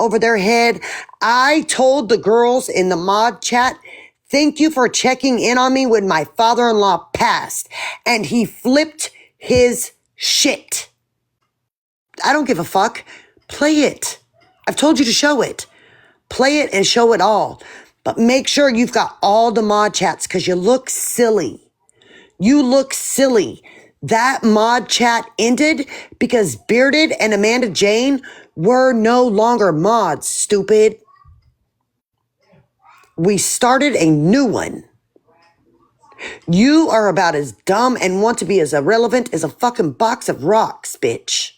over their head. I told the girls in the mod chat, thank you for checking in on me when my father-in-law passed. And he flipped his shit. I don't give a fuck. Play it. I've told you to show it. Play it and show it all. But make sure you've got all the mod chats because you look silly. You look silly. That mod chat ended because Bearded and Amanda Jane were no longer mods, stupid. We started a new one. You are about as dumb and want to be as irrelevant as a fucking box of rocks, bitch.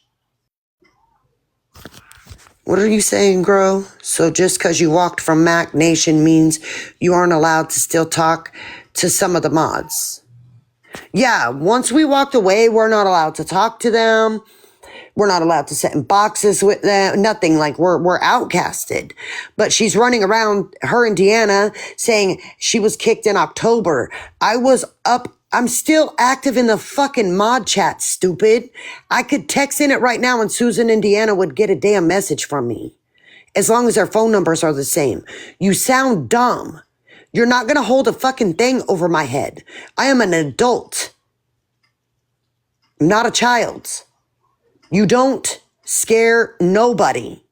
What are you saying, Gro? So just because you walked from Mac Nation means you aren't allowed to still talk to some of the mods? Yeah, once we walked away, we're not allowed to talk to them. We're not allowed to sit in boxes with them. Nothing. Like we're outcasted. But she's running around, her and Deanna, saying she was kicked in October. I'm still active in the fucking mod chat, stupid. I could text in it right now and Susan and Deanna would get a damn message from me. As long as their phone numbers are the same. You sound dumb. You're not going to hold a fucking thing over my head. I am an adult. I'm not a child. You don't scare nobody.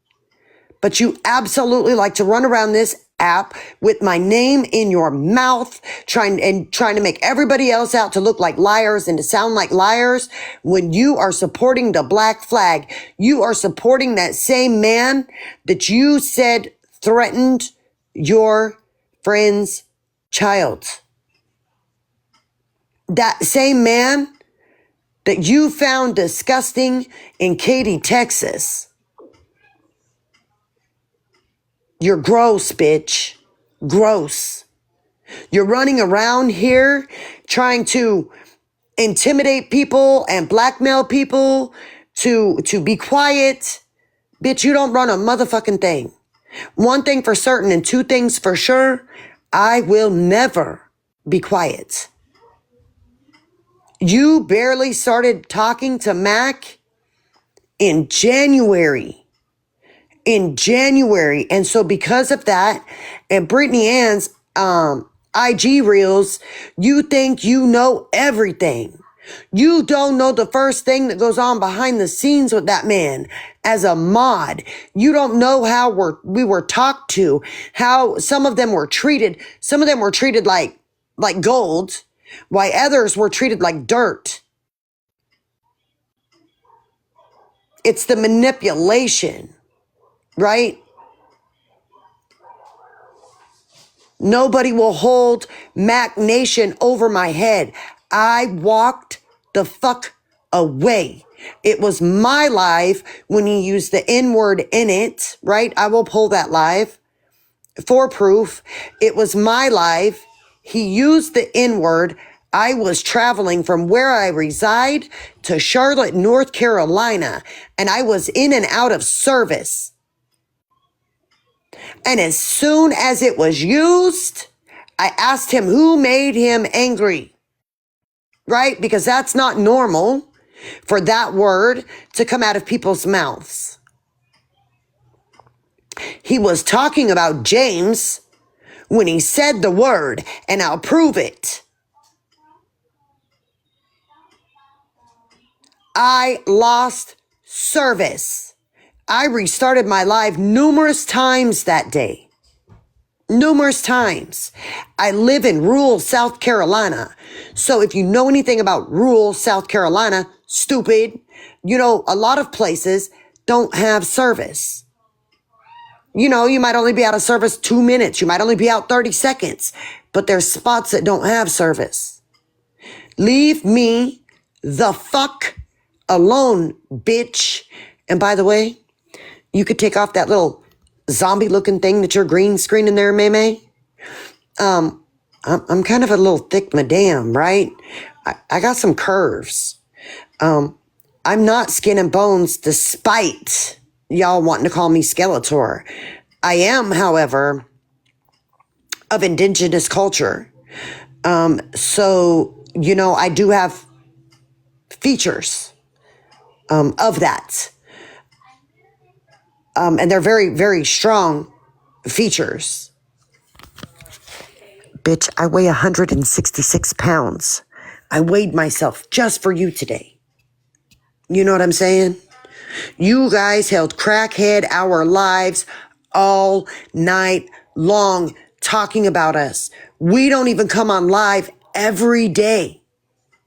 But you absolutely like to run around this app with my name in your mouth, trying to make everybody else out to look like liars and to sound like liars when you are supporting the black flag. You are supporting that same man that you said threatened your friend's child. That same man that you found disgusting in Katy, Texas. You're gross, bitch. Gross. You're running around here trying to intimidate people and blackmail people to be quiet. Bitch, you don't run a motherfucking thing. One thing for certain and two things for sure, I will never be quiet. You barely started talking to Mac in January. And so because of that and Brittany Ann's IG reels, you think you know everything. You don't know the first thing that goes on behind the scenes with that man as a mod. You don't know how we were talked to, how some of them were treated. Some of them were treated like gold, while others were treated like dirt. It's the manipulation, right? Nobody will hold Mac Nation over my head. I walked the fuck away. It was my live when he used the N-word in it, right? I will pull that live for proof. It was my live. He used the N-word. I was traveling from where I reside to Charlotte, North Carolina, and I was in and out of service. And as soon as it was used, I asked him who made him angry, right? Because that's not normal for that word to come out of people's mouths. He was talking about James when he said the word, and I'll prove it. I lost service. I restarted my live numerous times that day. Numerous times. I live in rural South Carolina. So if you know anything about rural South Carolina, stupid, you know, a lot of places don't have service. You know, you might only be out of service 2 minutes. You might only be out 30 seconds. But there's spots that don't have service. Leave me the fuck alone, bitch. And by the way, you could take off that little zombie-looking thing that you're green screening there, May. I'm kind of a little thick madame, right? I got some curves. I'm not skin and bones despite y'all wanting to call me Skeletor. I am, however, of indigenous culture. So, you know, I do have features of that. And they're very, very strong features. Bitch, I weigh 166 pounds. I weighed myself just for you today. You know what I'm saying? You guys held crackhead our lives all night long talking about us. We don't even come on live every day.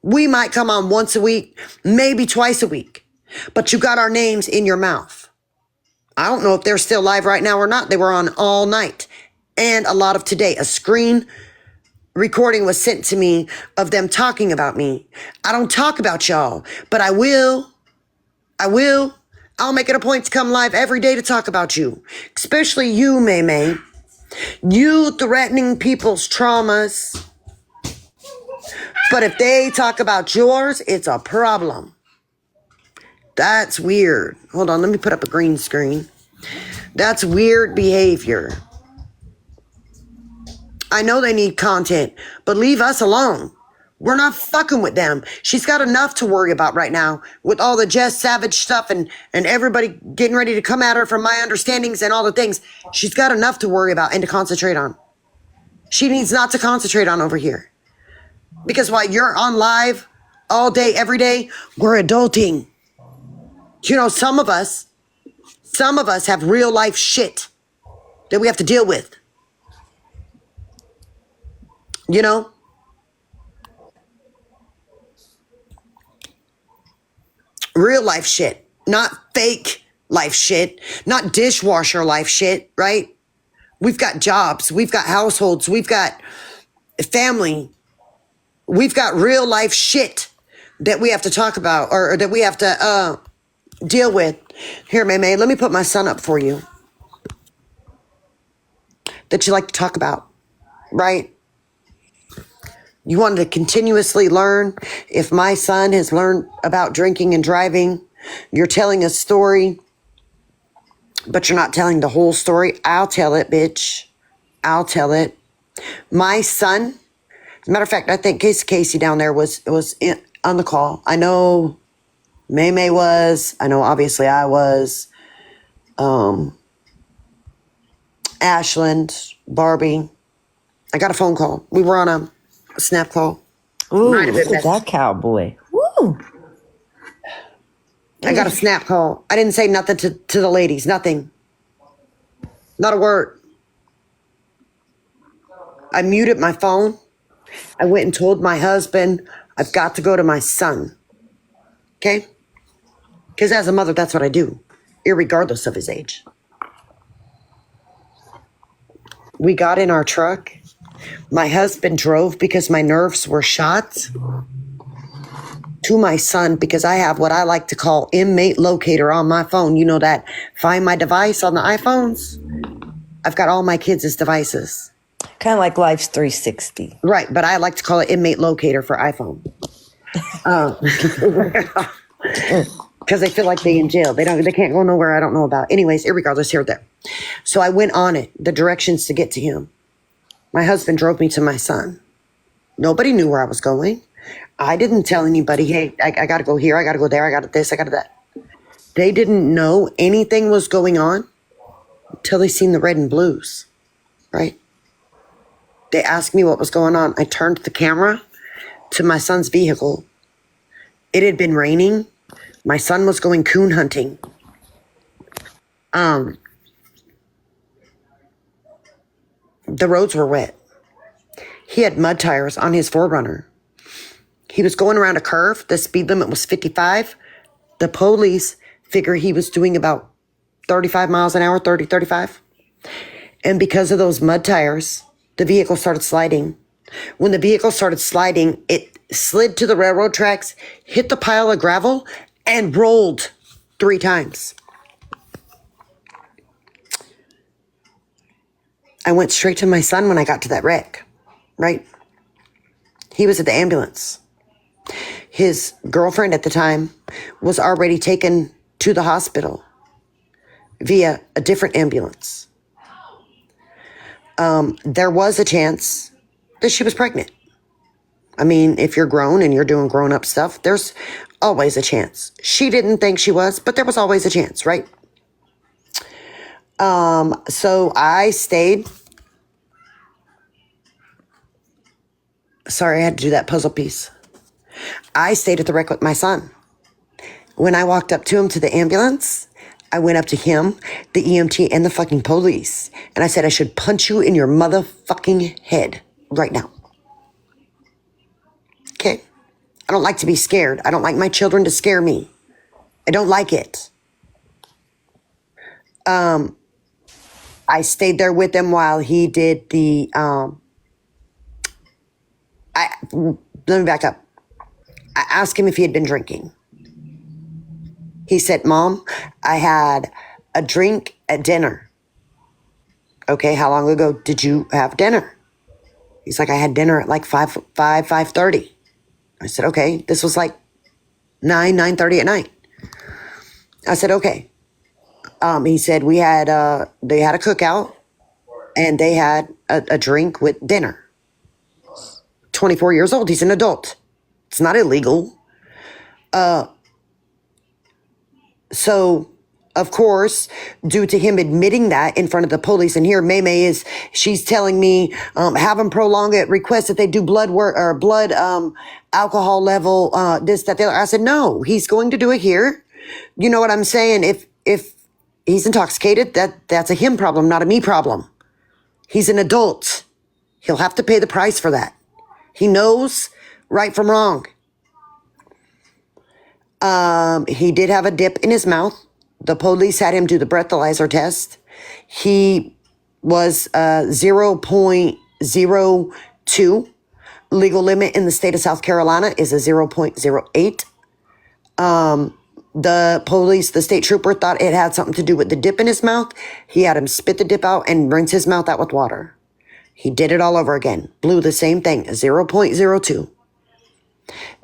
We might come on once a week, maybe twice a week. But you got our names in your mouth. I don't know if they're still live right now or not. They were on all night and a lot of today. A screen recording was sent to me of them talking about me. I don't talk about y'all, but I will. I'll make it a point to come live every day to talk about you, especially you, May. You threatening people's traumas. But if they talk about yours, it's a problem. That's weird. Hold on, let me put up a green screen. That's weird behavior. I know they need content, but leave us alone. We're not fucking with them. She's got enough to worry about right now with all the Jess Savage stuff and everybody getting ready to come at her from my understandings and all the things. She's got enough to worry about and to concentrate on. She needs not to concentrate on over here. Because while you're on live all day, every day, we're adulting. You know, some of us have real life shit that we have to deal with. You know? Real life shit, not fake life shit, not dishwasher life shit, right? We've got jobs, we've got households, we've got family, we've got real life shit that we have to talk about or that we have to deal with. Here, May, let me put my son up for you that you like to talk about, right? You wanted to continuously learn. If my son has learned about drinking and driving, you're telling a story, but you're not telling the whole story. I'll tell it, bitch. I'll tell it. My son, as a matter of fact, I think Casey down there was on the call. I know May was. I know obviously I was. Ashland, Barbie. I got a phone call. We were on a snap call. Ooh, look at that cowboy. Woo! I got a snap call. I didn't say nothing to the ladies. Nothing. Not a word. I muted my phone. I went and told my husband, I've got to go to my son. Okay? Because as a mother, that's what I do, irregardless of his age. We got in our truck. My husband drove because my nerves were shot to my son because I have what I like to call inmate locator on my phone. You know that Find My Device on the iPhones? I've got all my kids' devices. Kind of like Life's 360. Right, but I like to call it inmate locator for iPhone. Because they feel like they in jail. They can't go nowhere I don't know about. Anyways, irregardless, here or there. So I went on it, the directions to get to him. My husband drove me to my son. Nobody knew where I was going. I didn't tell anybody, hey, I got to go here, I got to go there, I got to this, I got to that. They didn't know anything was going on until they seen the red and blues, right? They asked me what was going on. I turned the camera to my son's vehicle. It had been raining. My son was going coon hunting. The roads were wet. He had mud tires on his 4Runner. He was going around a curve. The speed limit was 55. The police figure he was doing about 35 miles an hour, 30, 35. And because of those mud tires, the vehicle started sliding. When the vehicle started sliding, it slid to the railroad tracks, hit the pile of gravel, and rolled 3 times. I went straight to my son when I got to that wreck, right? He was at the ambulance. His girlfriend at the time was already taken to the hospital via a different ambulance. There was a chance that she was pregnant. I mean, if you're grown and you're doing grown-up stuff, there's always a chance. She didn't think she was, but there was always a chance, right? So I stayed. Sorry, I had to do that puzzle piece. I stayed at the wreck with my son. When I walked up to him to the ambulance, I went up to him, the EMT, and the fucking police. And I said, I should punch you in your motherfucking head right now. Okay? I don't like to be scared. I don't like my children to scare me. I don't like it. I stayed there with him while he did the, let me back up. I asked him if he had been drinking. He said, Mom, I had a drink at dinner. Okay, how long ago did you have dinner? He's like, I had dinner at like 5:30. I said, okay, this was like 9:30 at night. I said, okay. He said they had a cookout and they had a drink with dinner. 24 years old. He's an adult. It's not illegal. So, of course, due to him admitting that in front of the police, and here Maymay she's telling me, have him prolong it, request that they do blood work or blood alcohol level, this, that, the other. I said, no, he's going to do it here. You know what I'm saying? If he's intoxicated, that's a him problem, not a me problem. He's an adult. He'll have to pay the price for that. He knows right from wrong. He did have a dip in his mouth. The police had him do the breathalyzer test. He was 0.02. Legal limit in the state of South Carolina is a 0.08. The state trooper thought it had something to do with the dip in his mouth. He had him spit the dip out and rinse his mouth out with water. He did it all over again. Blew the same thing, 0.02.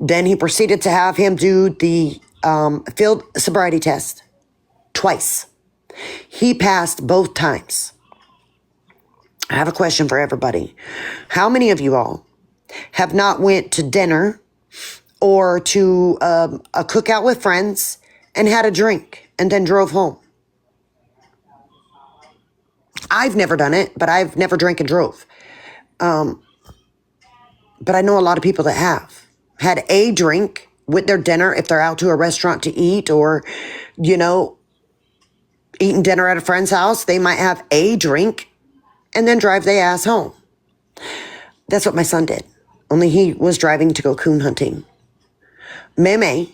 Then he proceeded to have him do the field sobriety test twice. He passed both times. I have a question for everybody. How many of you all have not went to dinner or to a cookout with friends and had a drink and then drove home? I've never done it, but I've never drank and drove. But I know a lot of people that have had a drink with their dinner if they're out to a restaurant to eat or, eating dinner at a friend's house. They might have a drink and then drive their ass home. That's what my son did. Only he was driving to go coon hunting. Meme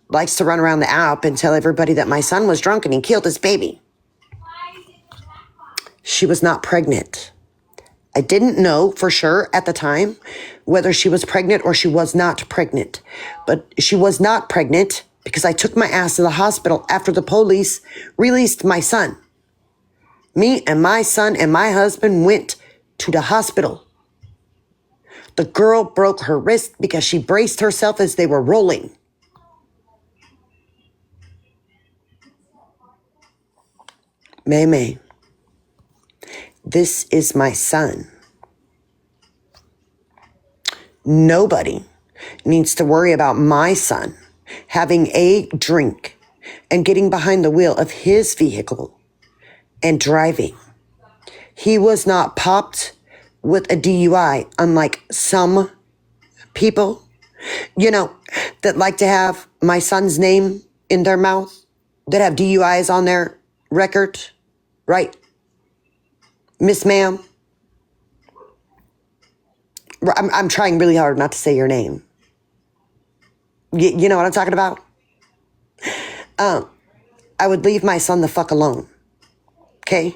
likes to run around the app and tell everybody that my son was drunk and he killed his baby. She was not pregnant. I didn't know for sure at the time whether she was pregnant or she was not pregnant. But she was not pregnant because I took my ass to the hospital after the police released my son. Me and my son and my husband went to the hospital. The girl broke her wrist because she braced herself as they were rolling. May. This is my son. Nobody needs to worry about my son having a drink and getting behind the wheel of his vehicle and driving. He was not popped with a DUI, unlike some people, that like to have my son's name in their mouth, that have DUIs on their record, right? Miss Ma'am, I'm trying really hard not to say your name. You know what I'm talking about? I would leave my son the fuck alone. Okay?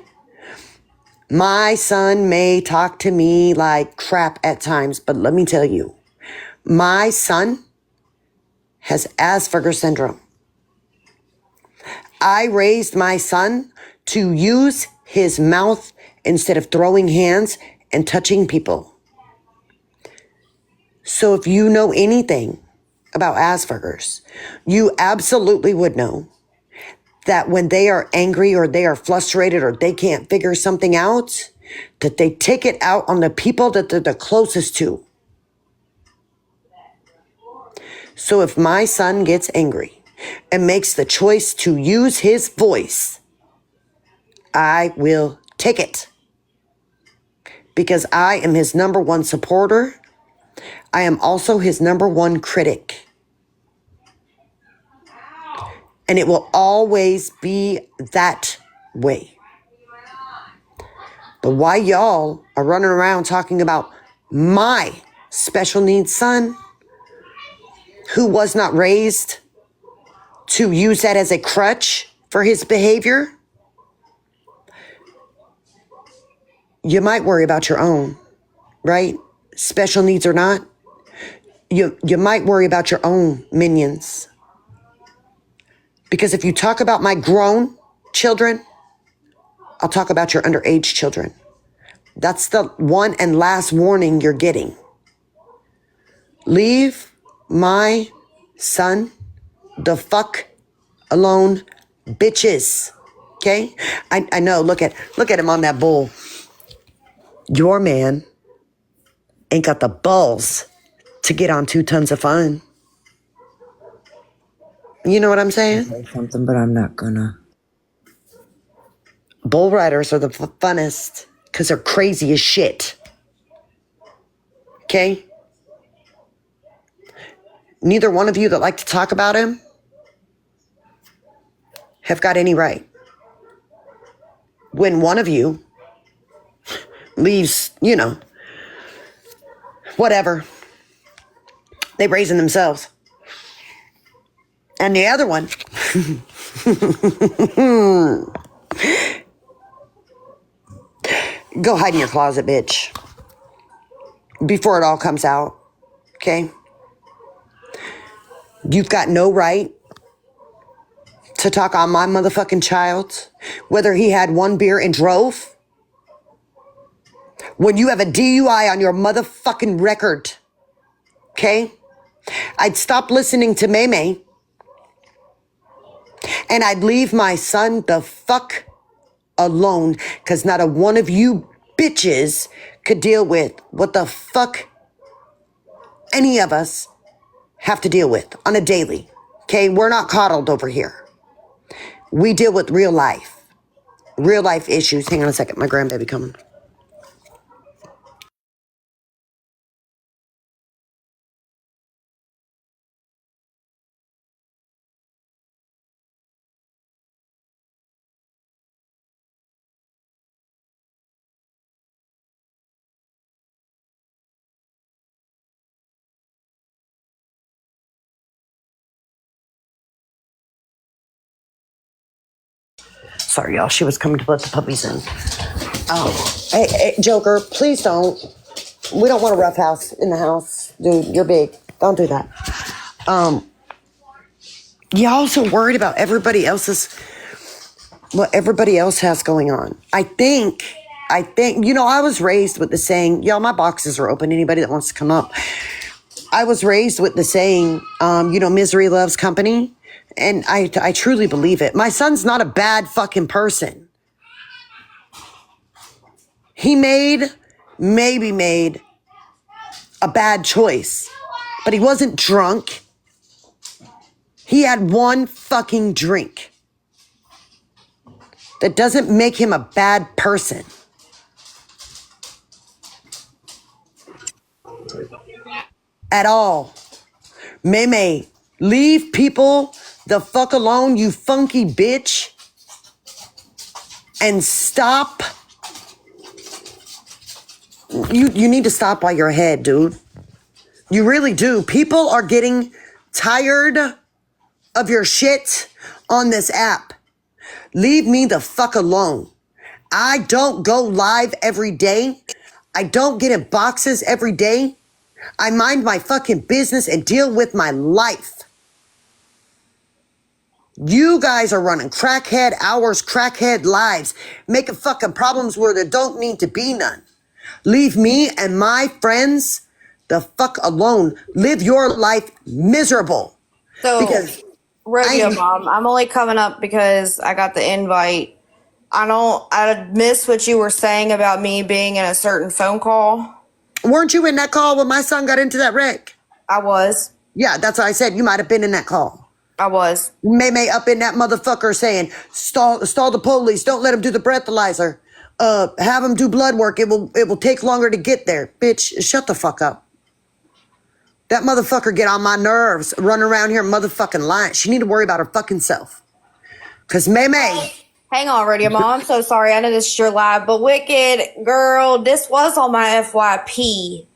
My son may talk to me like crap at times, but let me tell you, my son has Asperger's syndrome. I raised my son to use his mouth instead of throwing hands and touching people. So if you know anything about Asperger's, you absolutely would know that when they are angry or they are frustrated or they can't figure something out, that they take it out on the people that they're the closest to. So if my son gets angry and makes the choice to use his voice, I will take it. Because I am his number one supporter. I am also his number one critic. And it will always be that way. But why y'all are running around talking about my special needs son, who was not raised to use that as a crutch for his behavior? You might worry about your own, right? Special needs or not. You might worry about your own minions. Because if you talk about my grown children, I'll talk about your underage children. That's the one and last warning you're getting. Leave my son the fuck alone, bitches. Okay? I know, look at him on that bull. Your man ain't got the balls to get on 2 tons of fun. You know what I'm saying? Say something, but I'm not gonna. Bull riders are the funnest because they're crazy as shit. Okay? Neither one of you that like to talk about him have got any right. When one of you leaves, whatever, they raising themselves. And the other one, go hide in your closet, bitch. Before it all comes out, okay? You've got no right to talk on my motherfucking child, whether he had 1 beer and drove. When you have a DUI on your motherfucking record, okay? I'd stop listening to Maymay and I'd leave my son the fuck alone, because not a one of you bitches could deal with what the fuck any of us have to deal with on a daily. Okay, we're not coddled over here. We deal with real life issues. Hang on a second, my grandbaby coming. Sorry, y'all. She was coming to let the puppies in. Oh, hey, Joker, please don't. We don't want a rough house in the house. Dude, you're big. Don't do that. Y'all so worried about what everybody else has going on. I think, I was raised with the saying, y'all, my boxes are open. Anybody that wants to come up. I was raised with the saying, misery loves company. And I truly believe it. My son's not a bad fucking person. He maybe made a bad choice, but he wasn't drunk. He had 1 fucking drink. That doesn't make him a bad person. At all. Maymay, leave people the fuck alone, you funky bitch. And stop. You need to stop while you're ahead, dude. You really do. People are getting tired of your shit on this app. Leave me the fuck alone. I don't go live every day. I don't get in boxes every day. I mind my fucking business and deal with my life. You guys are running crackhead hours, crackhead lives, making fucking problems where there don't need to be none. Leave me and my friends the fuck alone. Live your life miserable. So, Because Rodeo Mom, I'm only coming up because I got the invite. I missed what you were saying about me being in a certain phone call. Weren't you in that call when my son got into that wreck? I was. Yeah, that's what I said. You might have been in that call. I was. May up in that motherfucker saying, stall the police. Don't let him do the breathalyzer. Have him do blood work. It will take longer to get there. Bitch, shut the fuck up. That motherfucker get on my nerves, running around here motherfucking lying. She need to worry about her fucking self. Cause May. Hang on, Rodeo Mom. I'm so sorry. I know this is your live, but Wicked girl, this was on my FYP.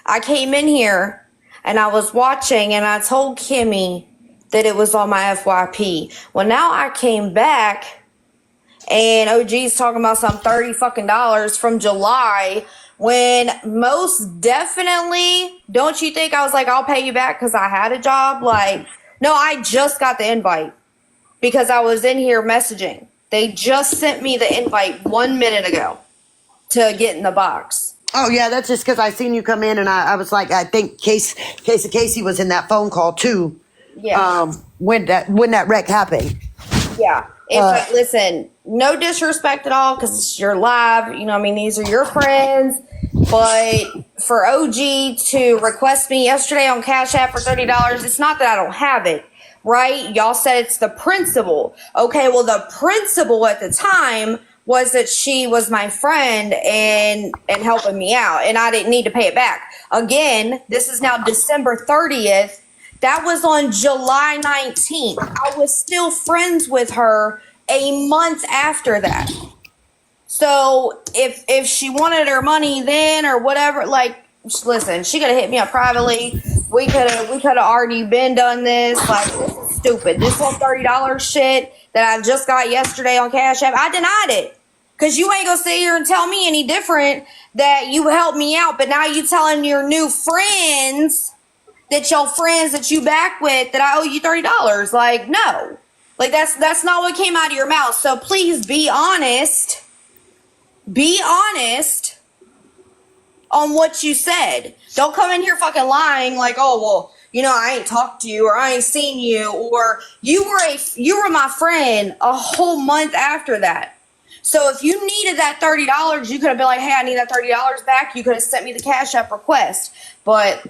I came in here and I was watching and I told Kimmy that it was on my FYP. Well, now I came back and OG's talking about some $30 fucking from July when most definitely, don't you think I was like, I'll pay you back because I had a job? Like, no, I just got the invite because I was in here messaging. They just sent me the invite 1 minute ago to get in the box. Oh yeah, that's just because I seen you come in and I was like, I think Casey was in that phone call too. Yeah. When that wreck happened. Yeah. Listen, no disrespect at all because you're live. You know, I mean, these are your friends. But for OG to request me yesterday on Cash App for $30, it's not that I don't have it. Right? Y'all said it's the principal. Okay, well, the principal at the time was that she was my friend and helping me out, and I didn't need to pay it back. Again, this is now December 30th. That was on July 19th. I was still friends with her a month after that. So if she wanted her money then or whatever, like, listen, she could have hit me up privately. We could have already been done this. Like, this is stupid. This whole $30 shit that I just got yesterday on Cash App, I denied it. Because you ain't going to sit here and tell me any different that you helped me out. But now you telling your new friends that your friends that you back with that I owe you $30. Like, no. Like, that's not what came out of your mouth. So please be honest. Be honest on what you said. Don't come in here fucking lying like, oh, well, you know, I ain't talked to you or I ain't seen you or you were my friend a whole month after that. So if you needed that $30, you could have been like, hey, I need that $30 back. You could have sent me the Cash App request. But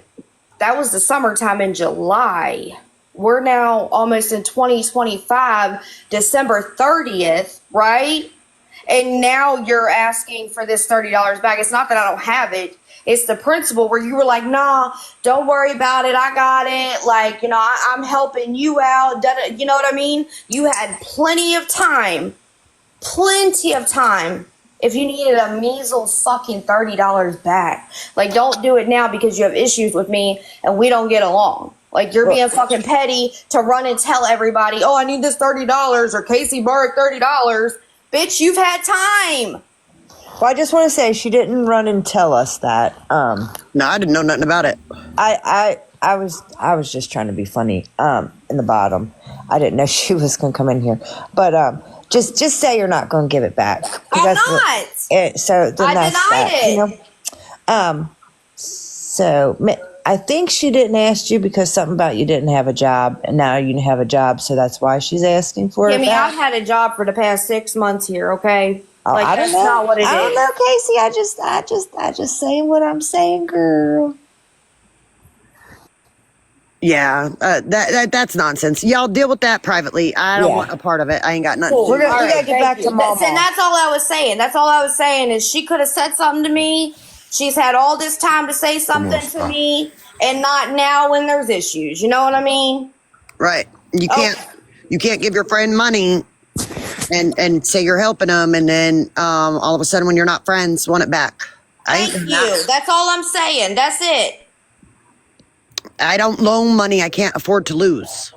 that was the summertime in July. We're now almost in 2025, December 30th, right? And now you're asking for this $30 back. It's not that I don't have it. It's the principle where you were like, nah, don't worry about it. I got it. Like, you know, I'm helping you out. You know what I mean? You had plenty of time. If you needed a measles fucking $30 back. Like, don't do it now because you have issues with me and we don't get along. Like, you're being fucking petty to run and tell everybody, oh, I need this $30 or Casey borrowed $30. Bitch, you've had time. Well, I just want to say she didn't run and tell us that. No, I didn't know nothing about it. I was just trying to be funny. In the bottom, I didn't know she was gonna come in here, but just say you're not gonna give it back. I'm not. So then I that's denied that, it. you know. So I think she didn't ask you because something about you didn't have a job, and now you have a job, so that's why she's asking for it back. I've had a job for the past 6 months here. Okay, Oh, like I that's don't know. not what it is. I don't know, Casey. I just saying what I'm saying, girl. Yeah, that's nonsense. Y'all deal with that privately. I don't want a part of it. I ain't got nothing. Cool. To do. We gotta get back to Mama. And that's all I was saying. That's all I was saying is she could have said something to me. She's had all this time to say something to me, and not now when there's issues. You know what I mean? Right. You can't give your friend money and say you're helping them, and then all of a sudden when you're not friends, want it back. Thank you. That's all I'm saying. That's it. I don't loan money I can't afford to lose.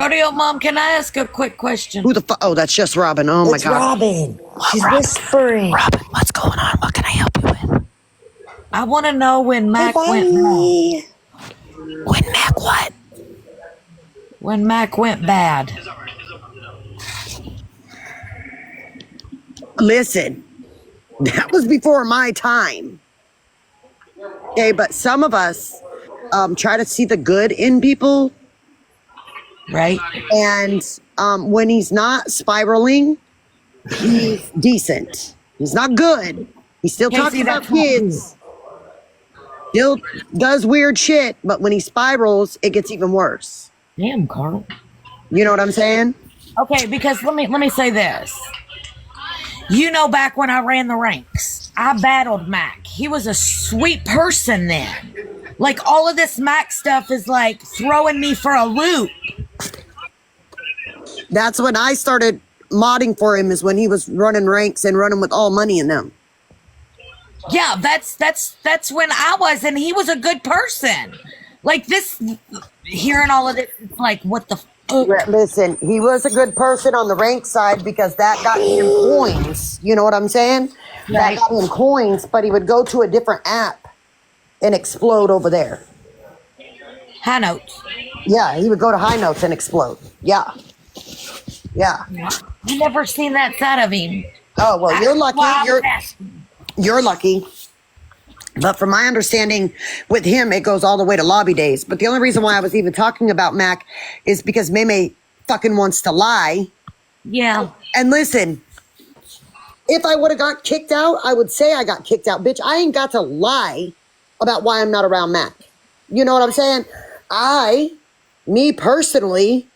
Rodeo Mom, can I ask a quick question? Who the fuck? Oh, that's just Robin. Oh my It's God. Robin. She's whispering. Robin, what's going on? What can I help you with? I want to know when Mac went wrong. When Mac what? When Mac went bad. Listen, that was before my time. Okay, but some of us try to see the good in people. Right? And when he's not spiraling, he's decent. He's not good. He still talks about kids. Still does weird shit, but when he spirals, it gets even worse. Damn, Carl. You know what I'm saying? Okay, because let me say this. You know, back when I ran the ranks, I battled Mac. He was a sweet person then. Like, all of this Mac stuff is like throwing me for a loop. That's when I started modding for him, is when he was running ranks and running with all money in them. Yeah, that's when I was, and he was a good person. Like this, hearing all of this, it's like, what the fuck? Listen, he was a good person on the rank side because that got him coins. You know what I'm saying? That Right. got him coins, but he would go to a different app and explode over there. High notes. Yeah, he would go to high notes and explode. Yeah. Yeah. I never seen that side of him. Oh, well, you're lucky. Well, I was asking. You're lucky. But from my understanding with him, it goes all the way to lobby days. But the only reason why I was even talking about Mac is because Meme fucking wants to lie. Yeah. And listen, if I would have got kicked out, I would say I got kicked out. Bitch, I ain't got to lie about why I'm not around Mac. You know what I'm saying? Me personally,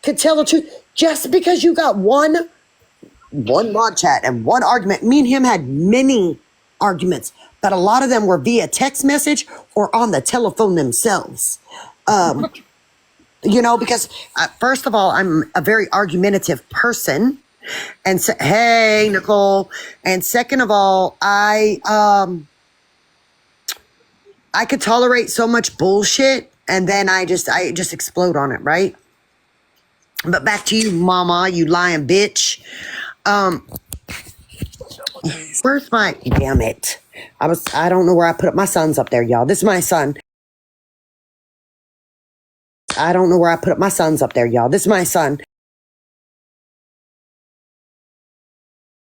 could tell the truth. Just because you got one mod chat and one argument, me and him had many arguments, but a lot of them were via text message or on the telephone themselves. You know, because first of all, I'm a very argumentative person. And so, hey, Nicole. And second of all, I could tolerate so much bullshit, and then I just explode on it, right? But back to you, mama, you lying bitch. Where's my, damn it. I don't know where I put up my son's up there, y'all. This is my son. I don't know where I put up my son's up there, y'all. This is my son.